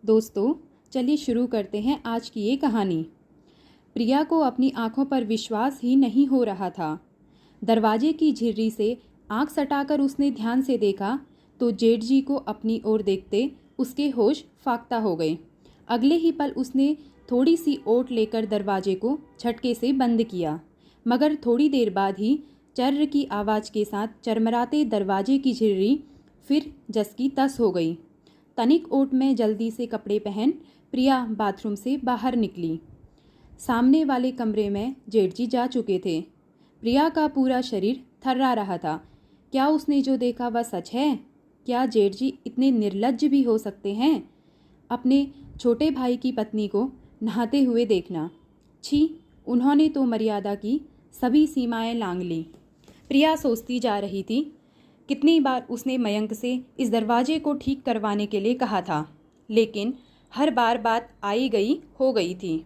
दोस्तों, चलिए शुरू करते हैं आज की ये कहानी। प्रिया को अपनी आंखों पर विश्वास ही नहीं हो रहा था। दरवाजे की झिर्री से आंख सटाकर उसने ध्यान से देखा तो जेठ जी को अपनी ओर देखते उसके होश फाख्ता हो गए। अगले ही पल उसने थोड़ी सी ओट लेकर दरवाजे को झटके से बंद किया, मगर थोड़ी देर बाद ही चर्र की आवाज़ के साथ चरमराते दरवाजे की झिर्री फिर जस की तस हो गई। तनिक ओट में जल्दी से कपड़े पहन प्रिया बाथरूम से बाहर निकली। सामने वाले कमरे में जेठ जी जा चुके थे। प्रिया का पूरा शरीर थर्रा रहा था। क्या उसने जो देखा वह सच है? क्या जेठ जी इतने निर्लज्ज भी हो सकते हैं? अपने छोटे भाई की पत्नी को नहाते हुए देखना, छी, उन्होंने तो मर्यादा की सभी सीमाएं लांघ ली। प्रिया सोचती जा रही थी, कितनी बार उसने मयंक से इस दरवाजे को ठीक करवाने के लिए कहा था, लेकिन हर बार बात आई गई हो गई थी।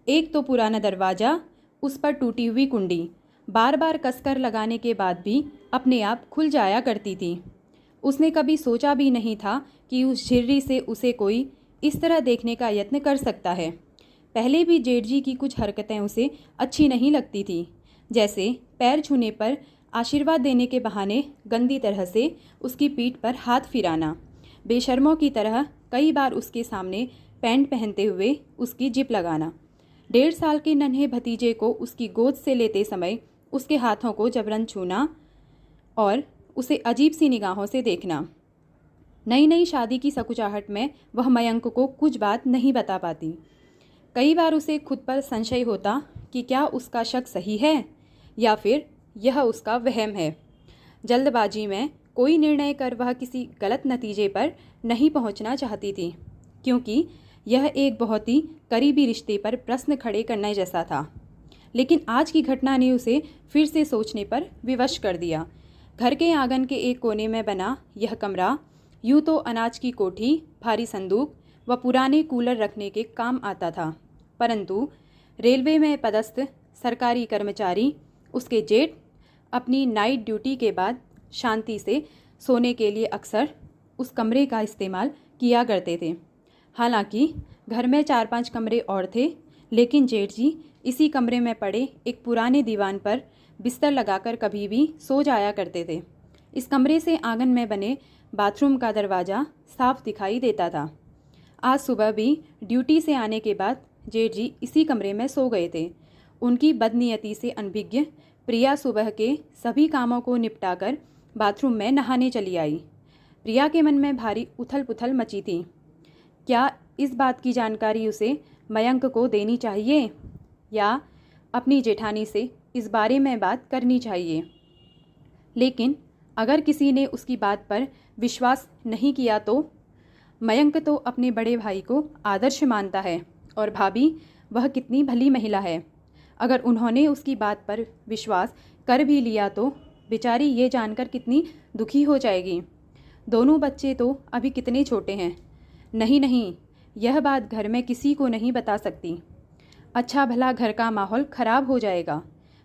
एक तो पुराना दरवाज़ा, उस पर टूटी हुई कुंडी बार बार कसकर लगाने के बाद भी अपने आप खुल जाया करती थी। उसने कभी सोचा भी नहीं था कि उस झिर्री से उसे कोई इस तरह देखने का यत्न कर सकता है। पहले भी जेठ जी की कुछ हरकतें उसे अच्छी नहीं लगती थी, जैसे पैर छूने पर आशीर्वाद देने के बहाने गंदी तरह से उसकी पीठ पर हाथ फिराना, बेशर्मों की तरह कई बार उसके सामने पैंट पहनते हुए उसकी जिप लगाना, 1.5 साल के नन्हे भतीजे को उसकी गोद से लेते समय उसके हाथों को जबरन छूना और उसे अजीब सी निगाहों से देखना। नई नई शादी की सकुचाहट में वह मयंक को कुछ बात नहीं बता पाती। कई बार उसे खुद पर संशय होता कि क्या उसका शक सही है या फिर यह उसका वहम है। जल्दबाजी में कोई निर्णय कर वह किसी गलत नतीजे पर नहीं पहुंचना चाहती थी, क्योंकि यह एक बहुत ही करीबी रिश्ते पर प्रश्न खड़े करने जैसा था। लेकिन आज की घटना ने उसे फिर से सोचने पर विवश कर दिया। घर के आंगन के एक कोने में बना यह कमरा यूँ तो अनाज की कोठी, भारी संदूक व पुराने कूलर रखने के काम आता था, परंतु रेलवे में पदस्थ सरकारी कर्मचारी, उसके जेठ, अपनी नाइट ड्यूटी के बाद शांति से सोने के लिए अक्सर उस कमरे का इस्तेमाल किया करते थे। हालांकि घर में 4-5 कमरे और थे, लेकिन जेठ जी इसी कमरे में पड़े एक पुराने दीवान पर बिस्तर लगाकर कभी भी सो जाया करते थे। इस कमरे से आंगन में बने बाथरूम का दरवाज़ा साफ दिखाई देता था। आज सुबह भी ड्यूटी से आने के बाद जेठ जी इसी कमरे में सो गए थे। उनकी बदनीयती से अनभिज्ञ प्रिया सुबह के सभी कामों को निपटाकर बाथरूम में नहाने चली आई। प्रिया के मन में भारी उथल पुथल मची थी। क्या इस बात की जानकारी उसे मयंक को देनी चाहिए या अपनी जेठानी से इस बारे में बात करनी चाहिए? लेकिन अगर किसी ने उसकी बात पर विश्वास नहीं किया तो? मयंक तो अपने बड़े भाई को आदर्श मानता है और भाभी वह कितनी भली महिला है। अगर उन्होंने उसकी बात पर विश्वास कर भी लिया तो बेचारी ये जानकर कितनी दुखी हो जाएगी। दोनों बच्चे तो अभी कितने छोटे हैं। नहीं नहीं, यह बात घर में किसी को नहीं बता सकती। अच्छा भला घर का माहौल खराब हो जाएगा।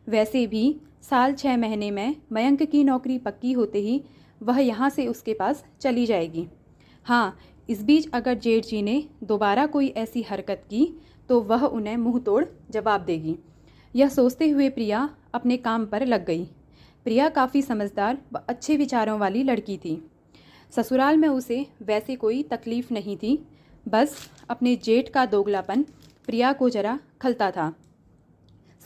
वैसे भी साल 6 महीने में मयंक की नौकरी पक्की होते ही वह यहाँ से उसके पास चली जाएगी। हाँ, इस बीच अगर जेठ जी ने दोबारा कोई ऐसी हरकत की तो वह उन्हें मुंह तोड़ जवाब देगी। यह सोचते हुए प्रिया अपने काम पर लग गई। प्रिया काफ़ी समझदार व अच्छे विचारों वाली लड़की थी। ससुराल में उसे वैसे कोई तकलीफ नहीं थी, बस अपने जेठ का दोगलापन प्रिया को जरा खलता था।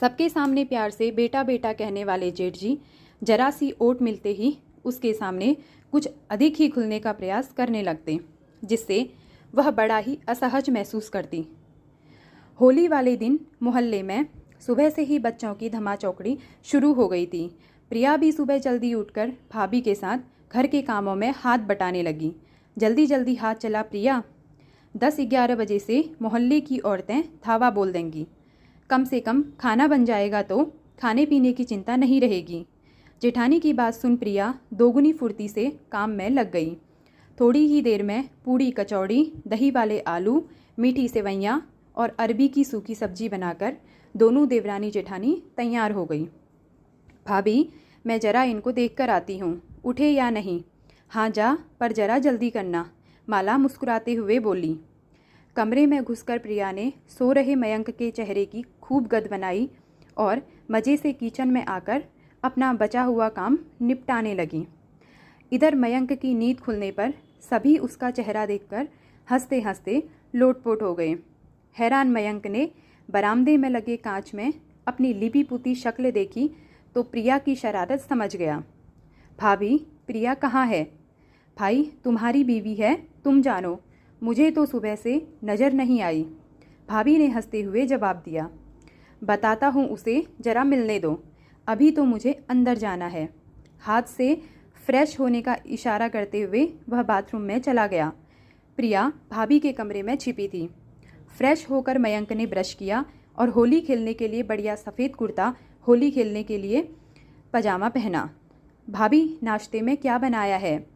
सबके सामने प्यार से बेटा बेटा कहने वाले जेठ जी जरा सी ओट मिलते ही उसके सामने कुछ अधिक ही खुलने का प्रयास करने लगते, जिससे वह बड़ा ही असहज महसूस करती। होली वाले दिन मोहल्ले में सुबह से ही बच्चों की धमाचौकड़ी शुरू हो गई थी। प्रिया भी सुबह जल्दी उठकर भाभी के साथ घर के कामों में हाथ बटाने लगी। जल्दी जल्दी हाथ चला प्रिया, 10-11 बजे से मोहल्ले की औरतें धावा बोल देंगी। कम से कम खाना बन जाएगा तो खाने पीने की चिंता नहीं रहेगी। जेठानी की बात सुन प्रिया दोगुनी फुर्ती से काम में लग गई। थोड़ी ही देर में पूड़ी कचौड़ी, दही वाले आलू, मीठी सेवइयाँ और अरबी की सूखी सब्जी बनाकर दोनों देवरानी जेठानी तैयार हो गई। भाभी, मैं जरा इनको देख कर आती हूँ, उठे या नहीं? हाँ जा, पर जरा जल्दी करना, माला मुस्कुराते हुए बोली। कमरे में घुसकर प्रिया ने सो रहे मयंक के चेहरे की खूब गद बनाई और मज़े से किचन में आकर अपना बचा हुआ काम निपटाने लगी। इधर मयंक की नींद खुलने पर सभी उसका चेहरा देखकर हंसते हंसते लोटपोट हो गए। हैरान मयंक ने बरामदे में लगे कांच में अपनी लिपी पुती शक्ल देखी तो प्रिया की शरारत समझ गया। भाभी, प्रिया कहाँ है? भाई, तुम्हारी बीवी है, तुम जानो, मुझे तो सुबह से नज़र नहीं आई। भाभी ने हंसते हुए जवाब दिया। बताता हूँ उसे, ज़रा मिलने दो, अभी तो मुझे अंदर जाना है। हाथ से फ्रेश होने का इशारा करते हुए वह बाथरूम में चला गया। प्रिया भाभी के कमरे में छिपी थी। फ्रेश होकर मयंक ने ब्रश किया और होली खेलने के लिए बढ़िया सफ़ेद कुर्ता, होली खेलने के लिए पजामा पहना। भाभी, नाश्ते में क्या बनाया है?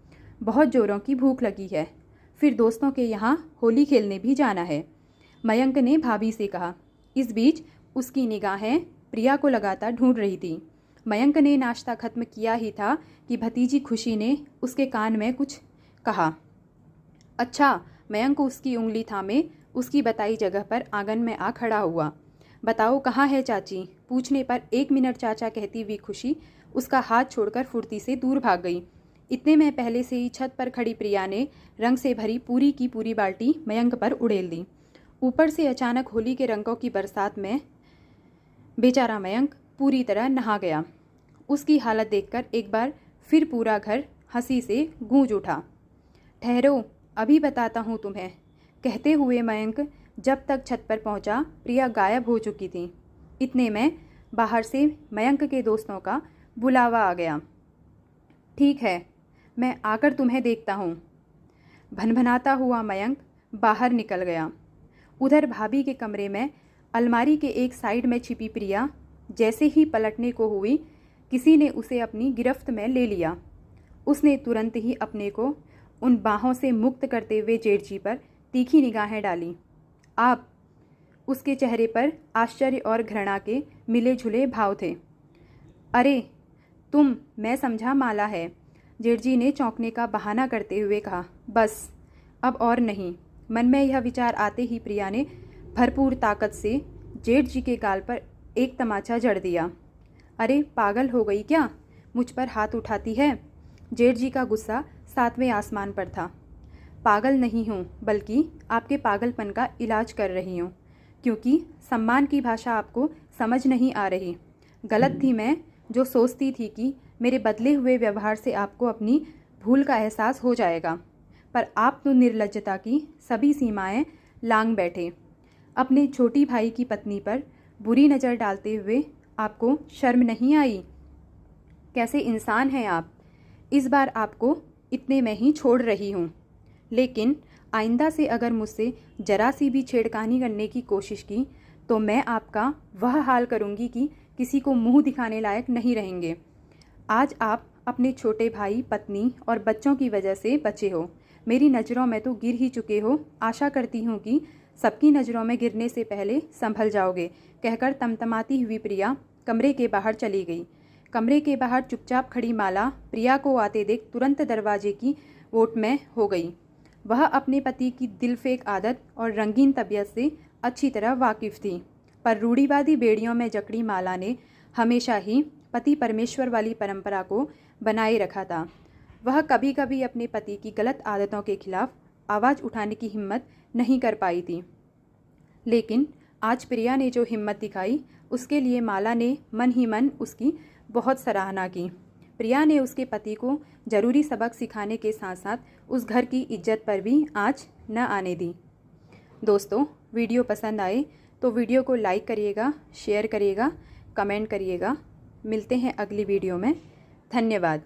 बहुत ज़ोरों की भूख लगी है, फिर दोस्तों के यहाँ होली खेलने भी जाना है, मयंक ने भाभी से कहा। इस बीच उसकी निगाहें प्रिया को लगातार ढूंढ रही थी। मयंक ने नाश्ता खत्म किया ही था कि भतीजी खुशी ने उसके कान में कुछ कहा। अच्छा, मयंक उसकी उंगली थामे उसकी बताई जगह पर आंगन में आ खड़ा हुआ। बताओ कहाँ है चाची? पूछने पर 1 मिनट चाचा कहती हुई खुशी उसका हाथ छोड़कर फुर्ती से दूर भाग गई। इतने में पहले से ही छत पर खड़ी प्रिया ने रंग से भरी पूरी की पूरी बाल्टी मयंक पर उड़ेल दी। ऊपर से अचानक होली के रंगों की बरसात में बेचारा मयंक पूरी तरह नहा गया। उसकी हालत देखकर एक बार फिर पूरा घर हंसी से गूंज उठा। ठहरो, अभी बताता हूँ तुम्हें, कहते हुए मयंक जब तक छत पर पहुँचा प्रिया गायब हो चुकी थी। इतने में बाहर से मयंक के दोस्तों का बुलावा आ गया। ठीक है, मैं आकर तुम्हें देखता हूँ। भनभनाता हुआ मयंक बाहर निकल गया। उधर भाभी के कमरे में अलमारी के एक साइड में छिपी प्रिया जैसे ही पलटने को हुई, किसी ने उसे अपनी गिरफ्त में ले लिया। उसने तुरंत ही अपने को उन बाहों से मुक्त करते हुए जेठ जी पर तीखी निगाहें डाली। आप? उसके चेहरे पर आश्चर्य और घृणा के मिले जुले भाव थे। अरे तुम, मैं समझा माला है, जेठ जी ने चौंकने का बहाना करते हुए कहा। बस, अब और नहीं। मन में यह विचार आते ही प्रिया ने भरपूर ताकत से जेठ जी के गाल पर एक तमाचा जड़ दिया। अरे पागल हो गई क्या, मुझ पर हाथ उठाती है? जेठ जी का गुस्सा 7वें आसमान पर था। पागल नहीं हूँ, बल्कि आपके पागलपन का इलाज कर रही हूँ, क्योंकि सम्मान की भाषा आपको समझ नहीं आ रही। गलत थी मैं जो सोचती थी कि मेरे बदले हुए व्यवहार से आपको अपनी भूल का एहसास हो जाएगा, पर आप तो निर्लज्जता की सभी सीमाएं लांघ बैठे। अपने छोटी भाई की पत्नी पर बुरी नज़र डालते हुए आपको शर्म नहीं आई? कैसे इंसान हैं आप? इस बार आपको इतने में ही छोड़ रही हूँ, लेकिन आइंदा से अगर मुझसे जरा सी भी छेड़खानी करने की कोशिश की तो मैं आपका वह हाल करूँगी कि किसी को मुंह दिखाने लायक नहीं रहेंगे। आज आप अपने छोटे भाई, पत्नी और बच्चों की वजह से बचे हो, मेरी नज़रों में तो गिर ही चुके हो। आशा करती हूँ कि सबकी नज़रों में गिरने से पहले संभल जाओगे, कहकर तमतमाती हुई प्रिया कमरे के बाहर चली गई। कमरे के बाहर चुपचाप खड़ी माला प्रिया को आते देख तुरंत दरवाजे की ओट में हो गई। वह अपने पति की दिलफेक आदत और रंगीन तबीयत से अच्छी तरह वाकिफ़ थी, पर रूढ़िवादी बेड़ियों में जकड़ी माला ने हमेशा ही पति परमेश्वर वाली परंपरा को बनाए रखा था। वह कभी कभी अपने पति की गलत आदतों के खिलाफ आवाज़ उठाने की हिम्मत नहीं कर पाई थी, लेकिन आज प्रिया ने जो हिम्मत दिखाई उसके लिए माला ने मन ही मन उसकी बहुत सराहना की। प्रिया ने उसके पति को ज़रूरी सबक सिखाने के साथ साथ उस घर की इज्जत पर भी आँच न आने दी। दोस्तों, वीडियो पसंद आए तो वीडियो को लाइक करिएगा, शेयर करिएगा, कमेंट करिएगा। मिलते हैं अगली वीडियो में। धन्यवाद।